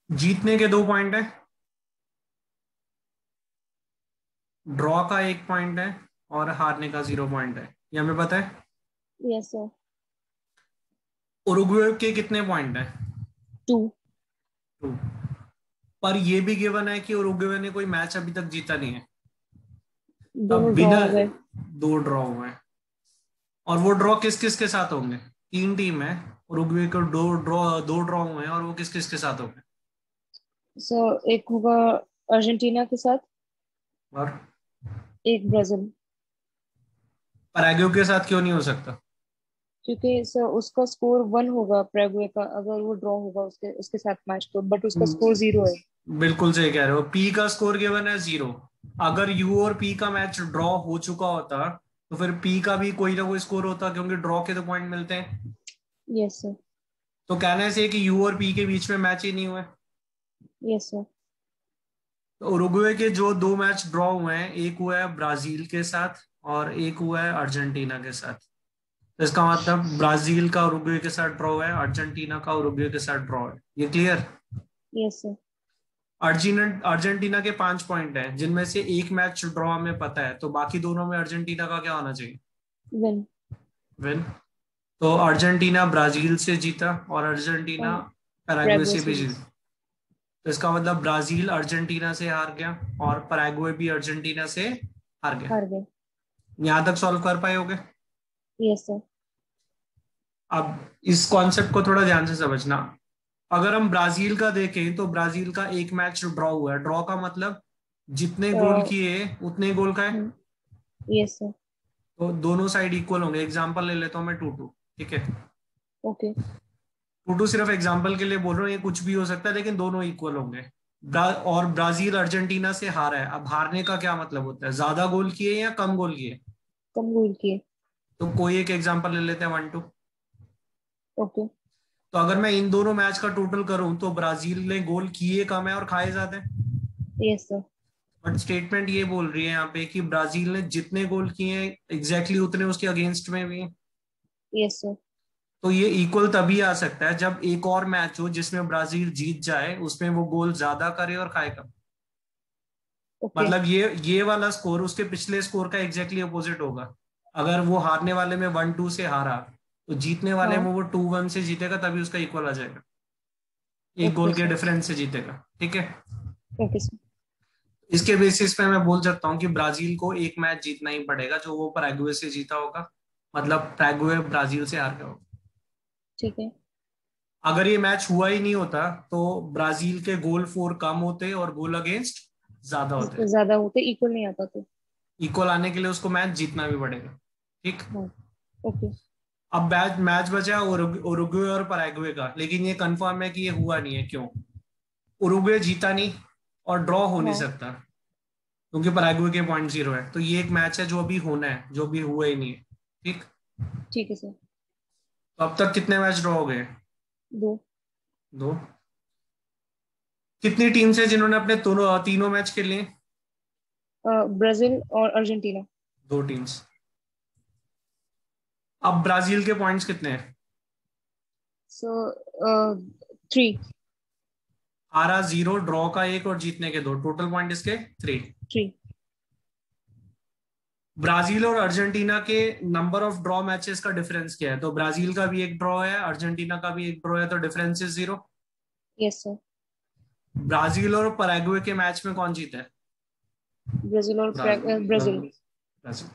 जीतने के 2 पॉइंट है, ड्रॉ का 1 पॉइंट है, और हारने का 0 पॉइंट है। ये हमें पता है। Yes sir. उरुग्वे के कितने पॉइंट है? 2। 2। पर ये भी गिवन है कि उरुग्वे ने कोई मैच अभी तक जीता नहीं है। अब दोनों ड्रॉ बिना, हो गए। 2 ड्रॉ हुए हैं। और वो ड्रॉ किस किस के साथ होंगे? 3 टीम है, उरुग्वे को 2 ड्रॉ हुए हैं, और वो किस किस के साथ होंगे? सर एक होगा अर्जेंटीना के साथ, और एक ब्राजील। पैराग्वे के साथ क्यों नहीं हो सकता? क्योंकि सर उसका स्कोर 1 होगा पैराग्वे का, अगर वो ड्रॉ होगा उसके उसके साथ मैच तो, बट उसका स्कोर 0 है। बिल्कुल सही कह रहे हो, पी का स्कोर गिवन है 0। अगर यू और पी का मैच ड्रॉ हो चुका होता, तो फिर पी का भी कोई ना कोई स्कोर होता, क्योंकि ड्रॉ के तो पॉइंट मिलते हैं। Yes sir. तो कहने से कि यू और पी के बीच में मैच ही नहीं हुए। Yes sir. तो उरुग्वे के जो 2 मैच ड्रॉ हुए हैं, एक हुआ है ब्राजील के साथ और एक हुआ है अर्जेंटीना के साथ। तो इसका मतलब ब्राजील का उरुग्वे के साथ ड्रॉ है, अर्जेंटीना का उरुग्वे के साथ ड्रॉ है। ये क्लियर? Yes sir. अर्जेंटीना के 5 पॉइंट हैं, जिनमें से एक मैच ड्रॉ हमें पता है, तो बाकी दोनों में अर्जेंटीना का क्या होना चाहिए? विन। विन। तो अर्जेंटीना ब्राजील से जीता और अर्जेंटीना और पैराग्वे पैराग्वे से से भी भी जीता। तो इसका मतलब ब्राजील अर्जेंटीना से हार गया, और पैराग्वे भी अर्जेंटीना से हार गया। हार गए। यहां तक सॉल्व कर पाए होगे? Yes sir. अब इस कॉन्सेप्ट को थोड़ा ध्यान से समझना। अगर हम ब्राजील का देखें, तो ब्राजील का एक मैच ड्रॉ हुआ है। ड्रॉ का मतलब जितने गोल किए उतने गोल का है। Yes sir. तो दोनों साइड इक्वल होंगे। एग्जांपल ले लेता हूं मैं, 2-2। ठीक है, ओके। 2-2 सिर्फ एग्जांपल के लिए बोल रहा हूँ, ये कुछ भी हो सकता है, लेकिन दोनों इक्वल होंगे। और ब्राजील अर्जेंटीना से हारा है। अब हारने का क्या मतलब होता है? ज्यादा गोल किए या कम गोल किए? कम गोल किए। तो कोई एक एग्जांपल ले लेते हैं, 1-2। ओके। तो अगर मैं इन दोनों मैच का टोटल करूं, तो ब्राजील ने गोल किए कम है और खाए ज्यादा है। Yes sir. बट स्टेटमेंट ये बोल रही है यहाँ पे कि ब्राजील ने जितने गोल किए हैं एग्जैक्टली उतने उसके अगेंस्ट में भी हैं। Yes sir. तो ये इक्वल तभी आ सकता है जब एक और मैच हो जिसमें ब्राजील जीत जाए, उसमें वो गोल ज्यादा करे और खाए कम। ओके। मतलब ये वाला स्कोर उसके पिछले स्कोर का एग्जैक्टली अपोजिट होगा। अगर वो हारने वाले में 1-2 से हारा, तो जीतने वाले हाँ। में वो 2-1 से जीतेगा, तभी उसका इक्वल आ जाएगा। एक ओके गोल के सर। डिफरेंस से जीतेगा। ठीक है। Okay sir. इसके बेसिस पे मैं बोल सकता हूँ कि ब्राजील को एक मैच जीतना ही पड़ेगा, जो वो पैराग्वे से जीता होगा। मतलब पैराग्वे ब्राजील से हार गया होगा। ठीक है। अगर ये मैच हुआ ही नहीं होता, तो ब्राजील के गोल फोर कम होते और गोल अगेंस्ट ज्यादा होते। ज्यादा होते, इक्वल नहीं आता तो। इक्वल आने के लिए उसको मैच जीतना भी पड़ेगा। ठीक। हाँ। ओके। अब मैच मैच बचा उरुग्वे और पैराग्वे का, लेकिन ये कंफर्म है कि ये हुआ नहीं है। क्यों? उरुग्वे जीता नहीं, और ड्रॉ हो नहीं हाँ। सकता, क्योंकि पैराग्वे के पॉइंट 0 है। तो ये एक मैच है जो अभी होना है, जो अभी हुआ ही नहीं है। ठीक। ठीक है सर। तो अब तक कितने मैच ड्रॉ हो गए? 2। 2। कितनी टीम्स है जिन्होंने अपने तीनों मैच खेले हैं? ब्राजील और अर्जेंटीना। 2 टीम्स। अब ब्राजील के पॉइंट्स कितने हैं? सो 3। हारा 0, ड्रॉ का 1 और जीतने के 2, टोटल पॉइंट इसके 3। 3। ब्राजील और अर्जेंटीना के नंबर ऑफ ड्रॉ मैचेस का डिफरेंस क्या है? तो ब्राजील का भी एक ड्रॉ है, अर्जेंटीना का भी एक ड्रॉ है, तो difference is 0। Yes sir. Brazil और पैराग्वे के मैच में कौन जीता है? ब्राजील और ब्राजील। ब्राजील। ब्राजील।